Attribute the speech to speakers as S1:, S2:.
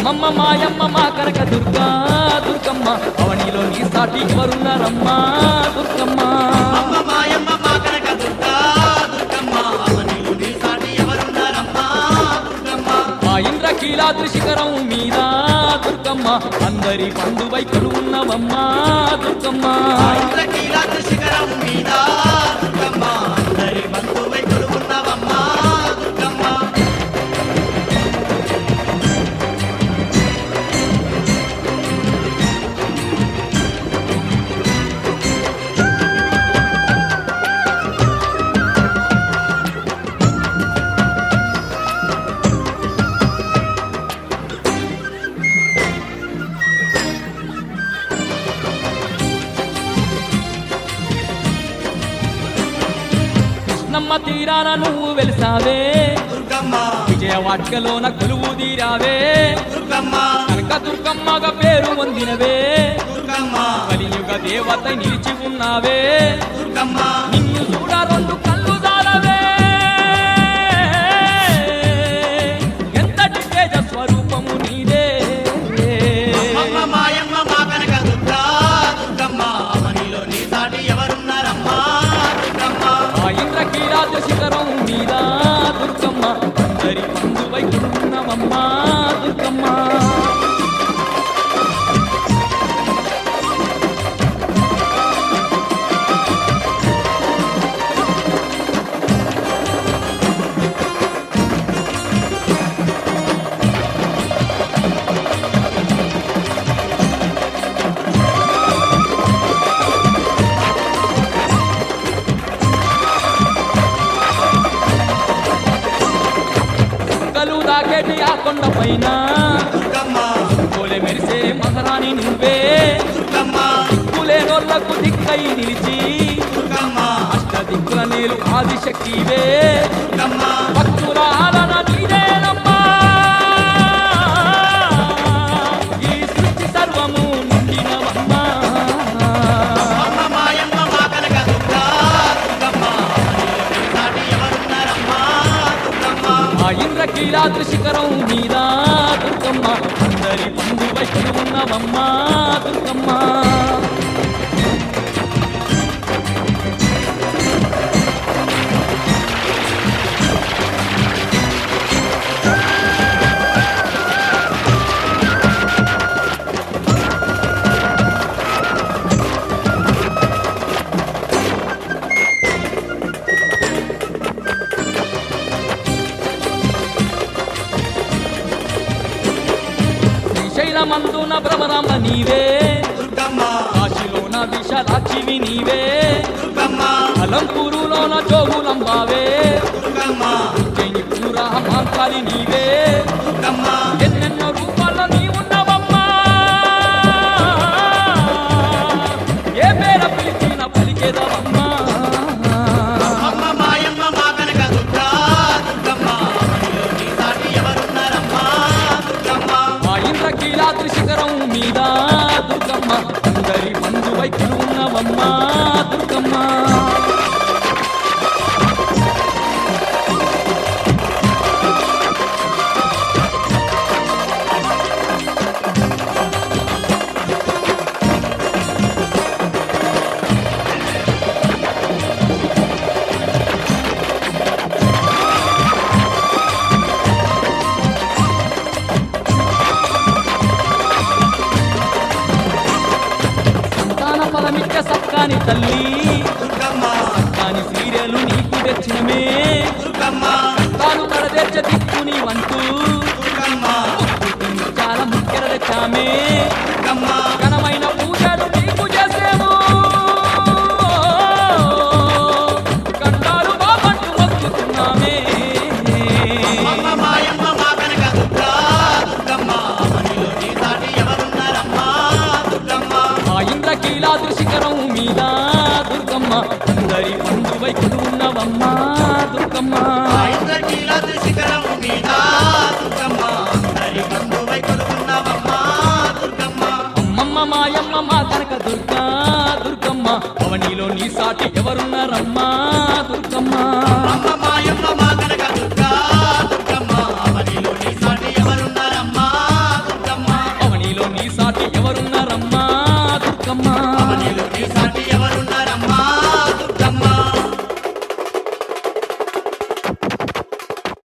S1: అమ్మమ్మ మాయమ్మ మా కనక దుర్గా దుర్గమ్మ అవనిలో నీ సాటి ఎవరున్నారమ్మా దుర్గమ్మ
S2: అమ్మ మాయమ్మ మా కనక దుర్గా దుర్గమ్మ అవనిలో నీ సాటి ఎవరున్నారమ్మా దుర్గమ్మ
S1: మా ఇంద్రకీలాద్రి శిఖరం మీద దుర్గమ్మ అందరి బంధువై కొలువున్నవమ్మా దుర్గమ్మ
S2: ఇంద్రకీలాద్రి శిఖరం మీద దుర్గమ్మ అందరి బంధువై కొలువున్నవమ్మా దుర్గమ్మ
S1: కృష్ణమ్మ తీరాన నువ్వు వెలిసావే
S2: దుర్గమ్మ
S1: విజయవాటికలోన కొలువు తీరావే
S2: దుర్గమ్మ
S1: కనక దుర్గమ్మగా పేరు పొందినవే
S2: దుర్గమ్మ
S1: కలియుగ దేవత నిలిచి ఉన్నావే
S2: దుర్గమ్మ
S1: నిన్ను చూడ రెండు కళ్ళు జాలవే ఎంతటి తేజ స్వరూపము నీదే
S2: అమ్మ మాయమ్మ మా కనక దుర్గా దుర్గమ్మ అవనిలో నీ సాటి ఎవరున్నారమ్మా దుర్గమ్మ
S1: ఆ ఇంద్రకీలాద్రి శిఖరం మీద దుర్గమ్మ అందరి బంధువై కొలువున్నవమ్మా దుర్గమ్మ కలు దాకేటి ఆ కొండ పైన
S2: దుర్గమ్మ
S1: కోలే మెరిసే మహారాణి నువ్వే
S2: దుర్గమ్మ
S1: దిక్కులేనోళ్లకు దిక్కై నిలిచి
S2: దుర్గమ్మ
S1: అష్ట దిక్కుల నేలు ఆదిశక్తివే
S2: దుర్గమ్మ
S1: భక్తుల ఆలన నీదేనమ్మా ఈ సృష్టి సర్వము నిండినవమ్మా
S2: అమ్మ మాయమ్మ మా కనక దుర్గా దుర్గమ్మ అవనిలో నీ సాటి ఎవరున్నారమ్మా దుర్గమ్మ
S1: ఆ ఇంద్రకీలాద్రి శిఖరం మీద దుర్గమ్మ అందరి బంధువై కొలువున్నవమ్మా దుర్గమ్మ శ్రీశైలమందున భ్రమరాంబ నీవే
S2: దుర్గమ్మ
S1: కాశీలోన విశాలాక్షివి నీవే
S2: దుర్గమ్మ
S1: అలంపూరులోన జోగులంబావే
S2: దుర్గమ్మ
S1: జైనిపూర మాంకాలి నీవే
S2: దుర్గమ్మ
S1: ఎన్నెన్నో రూపాల్లో నీ ఉన్నవమ్మా ఏ పేర పిలిచిన పలికేదవమ్మా
S2: అమ్మ మాయమ్మ మా కనక దుర్గా దుర్గమ్మ అవనిలో నీ సాటి ఎవరున్నారమ్మా దుర్గమ్మ
S1: ఆ ఇంద్రకీలాద్రి శిఖరం మీద దుర్గమ్మ అందరి బంధువై కొలువున్నవమ్మా దుర్గమ్మ సంతాన ఫలమిచ్చే సక్కాని తల్లి
S2: దుర్గమ్మ
S1: కాని సీరియలు నీకు తెచ్చినమే
S2: దుర్గమ్మ
S1: తాను కడదెచ్చ దిక్కుని వంటూ
S2: దుర్గమ్మ
S1: చాలా ముఖ్యర తెచ్చామే
S2: దుర్గమ్మ
S1: ఘనమైన పూజలు నీకు చేసేము కండాలు బాబంటూ మొక్కుతున్నామే
S2: అమ్మ మాయమ్మ మా కనక దుర్గా దుర్గమ్మ అవనిలో నీ సాటి ఎవరున్నారమ్మా దుర్గమ్మ
S1: ఆ ఇంద్రకీలాద్రి శిఖరం మీద దుర్గమ్మ అందరి బంధువై కొలువున్నవమ్మా దుర్గమ్మ
S2: ఆ ఇంద్రకీలాద్రి శిఖరం మీద దుర్గమ్మ అందరి బంధువై కొలువున్నావమ్మా దుర్గమ్మ
S1: అమ్మమ్మ మాయమ్మ మా కనక దుర్గా దుర్గమ్మ అవనిలో నీ సాటి ఎవరున్నారమ్మా